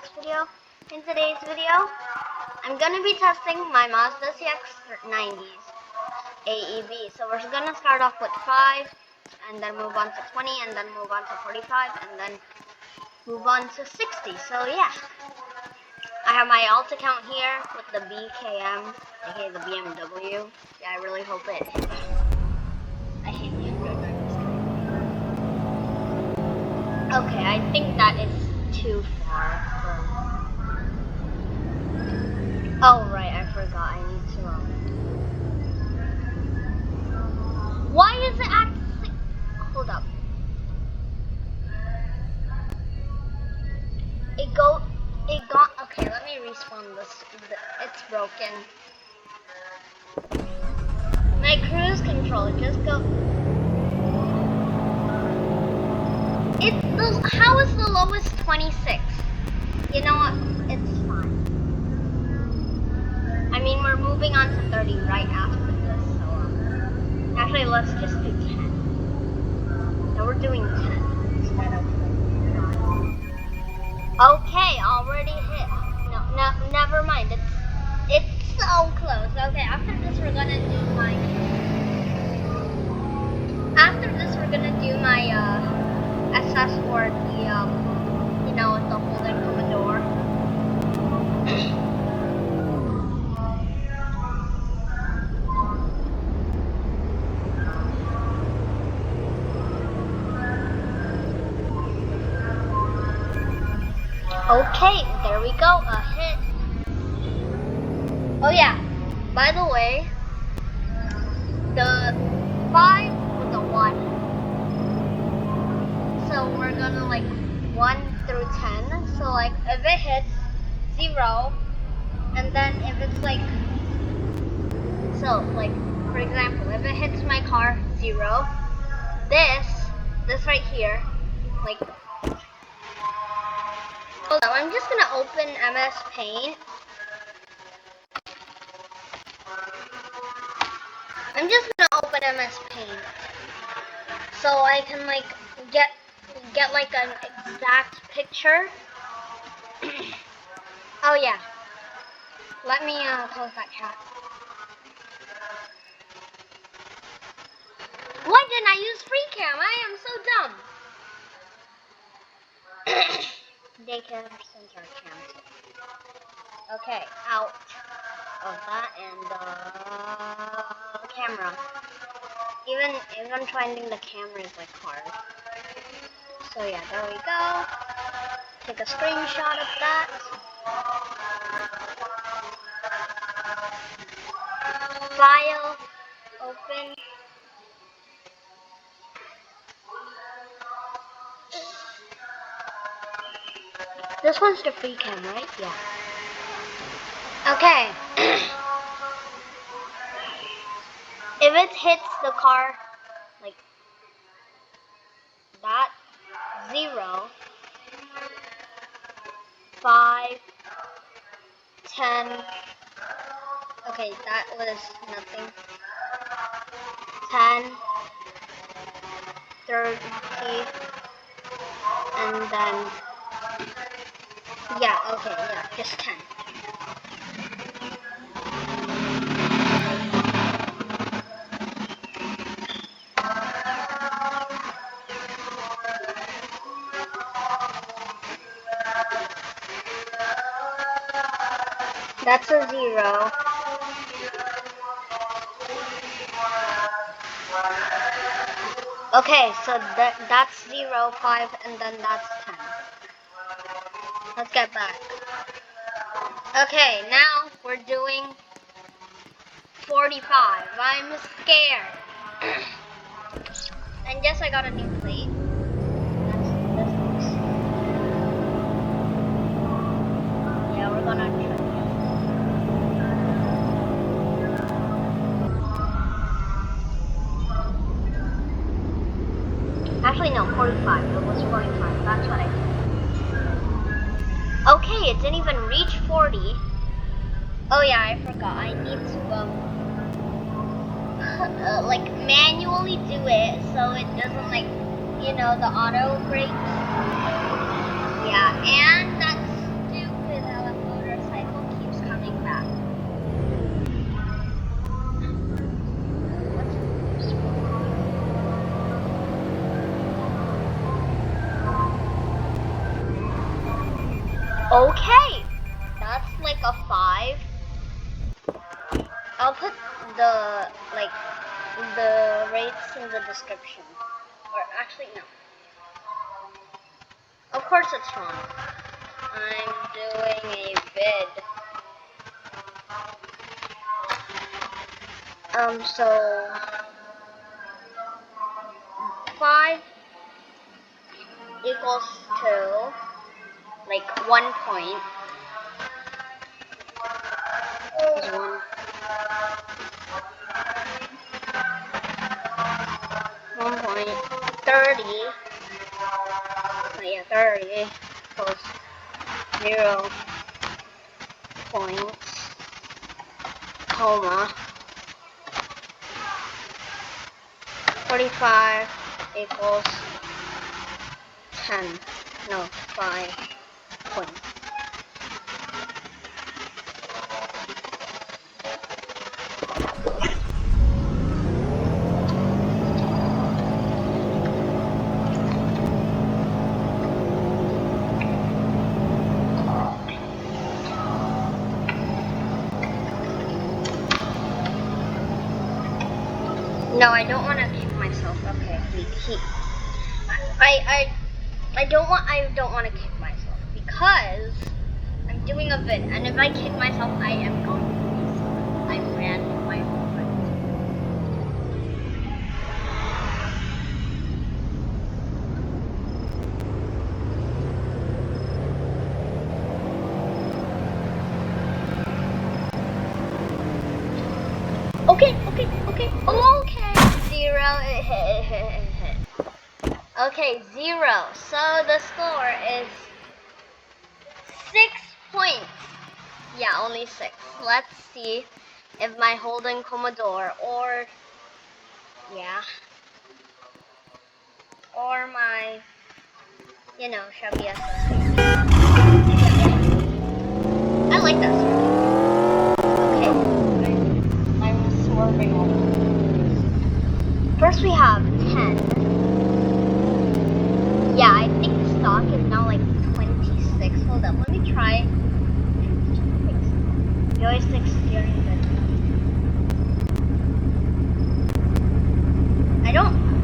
Roblox video. In today's video, I'm going to be testing my Mazda CX-90's AEB. So we're going to start off with 5, and then move on to 20, and then move on to 45, and then move on to 60. So yeah, I have my alt account here with the BKM, aka the BMW. Yeah, I really hope it hits. I hate the Android driving screen. Okay, I think that is too far. Oh right, I forgot. I need to. Why is it at? Hold up. It got. Okay, let me respawn this. It's broken. My cruise control just go. How is the lowest 26? You know what? It's fine. I mean, we're moving on to 30 right after this, so actually let's just do 10. No, we're doing 10 instead of 9. Okay, already hit. No, never mind. It's so close. Okay, after this we're gonna do my SS for the the Holden commodore. Okay, there we go, a hit. Oh yeah, by the way, the 5 with a 1. So we're gonna 1 through 10. So if it hits 0, and then if it's for example, if it hits my car 0, this right here, hold on, I'm just gonna open MS Paint. I'm just gonna open MS Paint so I can get an exact picture. Oh yeah, let me close that chat. Why didn't I use free cam? I am so dumb. Daycare center cancel. Okay, out of that and camera. Even finding the camera is hard. So yeah, there we go. Take a screenshot of that. File, open. This one's the free cam, right? Yeah. Okay. If it hits the car that, 0, 5, 10. Okay, that was nothing. 10, 30, and then yeah, okay, yeah, just 10. That's a 0. Okay, so that's 0, 5, and then that's 10. Let's get back. Okay, now we're doing 45. I'm scared. And yes, I got a new plate. That's this. Yeah, we're gonna try. Actually, no, 45. It was 45. That's what I did. Okay, it didn't even reach 40. Oh yeah, I forgot. I need to manually do it so it doesn't the auto brakes. Yeah, and that's Okay, that's like a 5. I'll put the the rates in the description. Or actually no. Of course it's wrong. I'm doing a vid. So 5 equals to like 1 point. Is 1.30. Yeah, 30 equals 0 points, comma 45 equals 10. No, 5 points. No, I don't want to kick myself. Okay, I don't want to kick myself because I'm doing a vid, and if I kick myself, I am going to be sorry. I ran my own Okay. 0. Okay, 0. So the score is 6 points. Yeah, only 6. Let's see if my Holden Commodore or my Chevy S. I like that sort. Okay, I'm swerving all over. First we have 10. Yeah, I think the stock is now like 26. Hold up, let me try. Joystick steering wheel.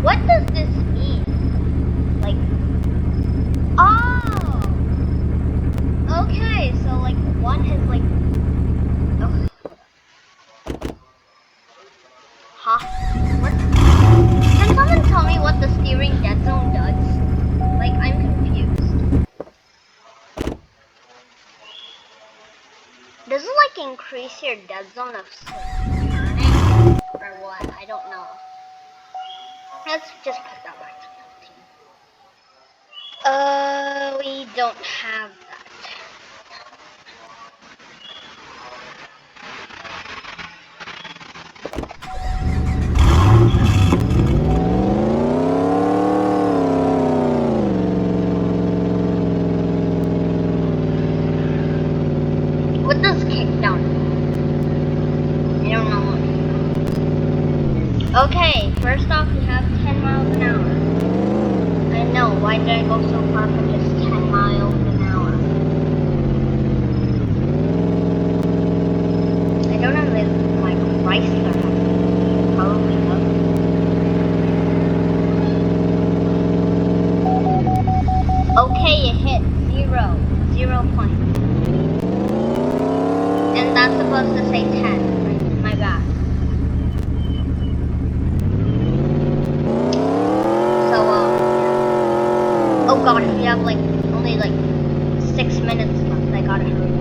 What does this mean? Like, oh, okay, so like one is like, oh, huh? What? Can someone tell me what the steering dead zone does? Like, I'm confused. Does it like increase your dead zone of turning or what? I don't know. Let's just put that back to 15. We don't have that. What does kick down? I don't know what. Okay, first off we have 10 miles an hour. I know, why did I go so far for just 10 miles an hour? I don't know if my Chrysler has it. Probably does. Okay, it hit 0 points. And that's supposed to say 10. My bad. So, oh god, we have like only like 6 minutes left. I gotta hurry up.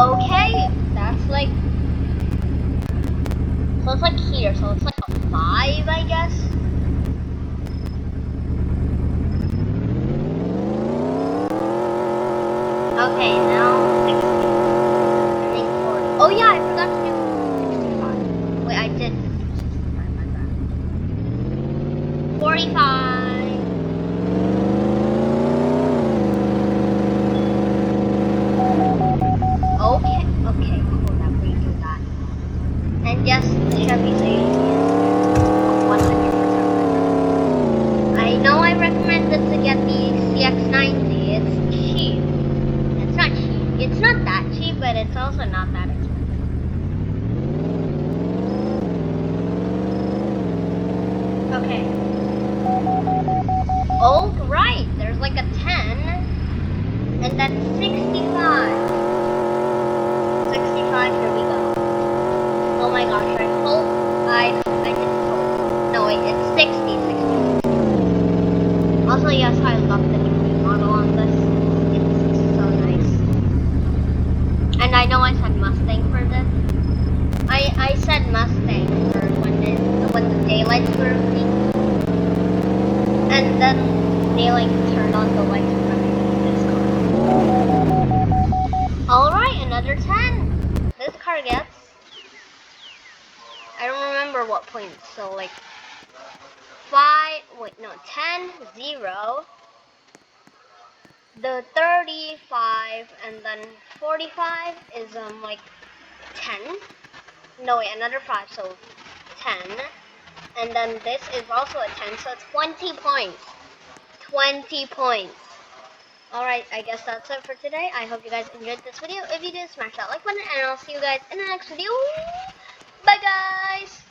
Okay, that's like, so it's like here, so it's like a 5, I guess. Okay, now 60. I think 40. Oh yeah, I forgot to do 65. Wait, I did 65, my bad. 45. Okay, cool. CX-90. It's cheap. It's not cheap. It's not that cheap, but it's also not that expensive. Okay. Oh, right. There's like a 10. And then 65. 65, here we go. Oh my gosh, I didn't pull. No, wait, it's 60. Also, yes, I love the new model on this. It's so nice. And I know I said Mustang for this. I said Mustang for when the daylights were green. And then they like turned on the lights underneath this car. Alright, another 10. This car gets, I don't remember what points, so like 10, 0, the 35, and then 45 is like 10. No, wait, another 5, so 10. And then this is also a 10, so 20 points. 20 points. Alright, I guess that's it for today. I hope you guys enjoyed this video. If you did, smash that like button, and I'll see you guys in the next video. Bye, guys!